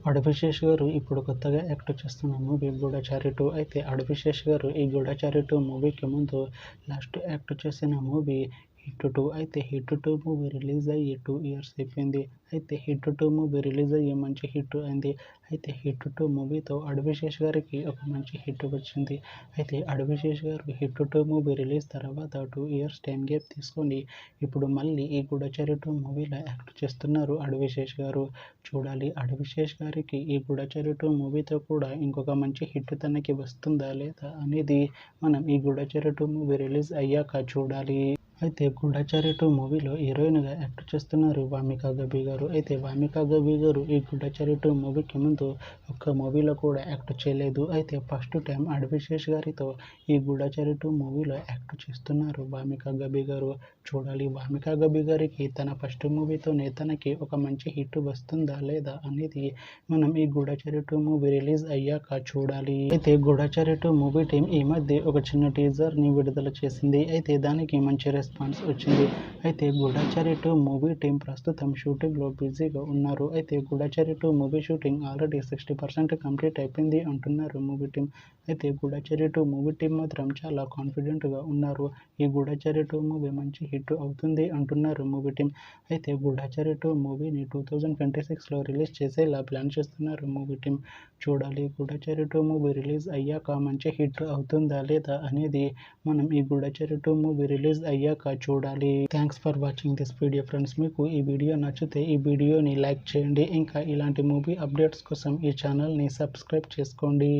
అడవిశేష్ గారు ఇప్పుడు కొత్తగా యాక్ట్ చేస్తున్న మూవీ గూఢచారి 2. అయితే అడవిశేష్ గారు ఈ గూఢచారి 2 మూవీకి ముందు లాస్ట్ యాక్ట్ చేసిన మూవీ హిట్ 2. అయితే హిట్ 2 మూవీ రిలీజ్ అయ్యి 2 ఇయర్స్ అయిపోయింది. అయితే హిట్ 2 మూవీ రిలీజ్ అయ్యి మంచి హిట్ అయింది. అయితే హిట్ 2 మూవీతో అడవిశేష్ గారికి ఒక మంచి హిట్ వచ్చింది. అయితే అడవిశేష్ గారు హిట్ 2 మూవీ రిలీజ్ తర్వాత 2 ఇయర్స్ టైం గ్యాప్ తీసుకొని ఇప్పుడు మళ్ళీ ఈ గూఢచారి 2 మూవీలో యాక్ట్ చేస్తున్నారు అడవిశేష్ గారు. చూడాలి అడవిశేష్ గారికి ఈ గూఢచారి 2 మూవీతో కూడా ఇంకొక మంచి హిట్ తనకి వస్తుందా లేదా అనేది మనం ఈ గూఢచారి 2 మూవీ రిలీజ్ అయ్యాక చూడాలి. అయితే గూఢచారి 2 మూవీలో హీరోయిన్గా యాక్ట్ చేస్తున్నారు వామికా గబి గారు. అయితే వామికా గబి గారు ఈ గూఢచారి 2 మూవీకి ముందు ఒక్క మూవీలో కూడా యాక్ట్ చేయలేదు. అయితే ఫస్ట్ టైం అడవిశేష్ గారితో ఈ గూఢచారి 2 మూవీలో యాక్ట్ చేస్తున్నారు వామికా గబి గారు. చూడాలి వామికా గబి గారికి తన ఫస్ట్ మూవీతోనే తనకి ఒక మంచి హిట్ వస్తుందా లేదా అనేది మనం ఈ గూఢచారి 2 మూవీ రిలీజ్ అయ్యాక చూడాలి. అయితే గూఢచారి 2 మూవీ టీం ఈ మధ్య ఒక చిన్న టీజర్ని విడుదల చేసింది. అయితే దానికి మంచి రెస్పాన్స్ వచ్చింది. అయితే గూఢచారి 2 మూవీ టీం ప్రస్తుతం షూటింగ్లో బిజీగా ఉన్నారు. అయితే గూఢచారి 2 మూవీ షూటింగ్ ఆల్రెడీ 60% కంప్లీట్ అయిపోయింది అంటున్నారు మూవీ టీం. అయితే గూఢచారి 2 మూవీ టీం మాత్రం చాలా కాన్ఫిడెంట్గా ఉన్నారు. ఈ గూఢచారి 2 మూవీ మంచి హిట్ అవుతుంది అంటున్నారు మూవీ టీం. అయితే గూఢచారి 2 మూవీని 2026లో రిలీజ్ చేసేలా ప్లాన్ చేస్తున్నారు మూవీ టీం. చూడాలి గూఢచారి 2 మూవీ రిలీజ్ అయ్యాక మంచి హిట్ అవుతుందా లేదా అనేది మనం ఈ గూఢచారి 2 మూవీ రిలీజ్ అయ్యాక చూడాలి. Thanks for watching this video friends. మీకు ఈ వీడియో నచ్చితే ఈ వీడియోని లైక్ చేయండి. ఇంకా ఇలాంటి మూవీ అప్డేట్స్ కోసం ఈ ఛానల్ని సబ్స్క్రైబ్ చేసుకోండి.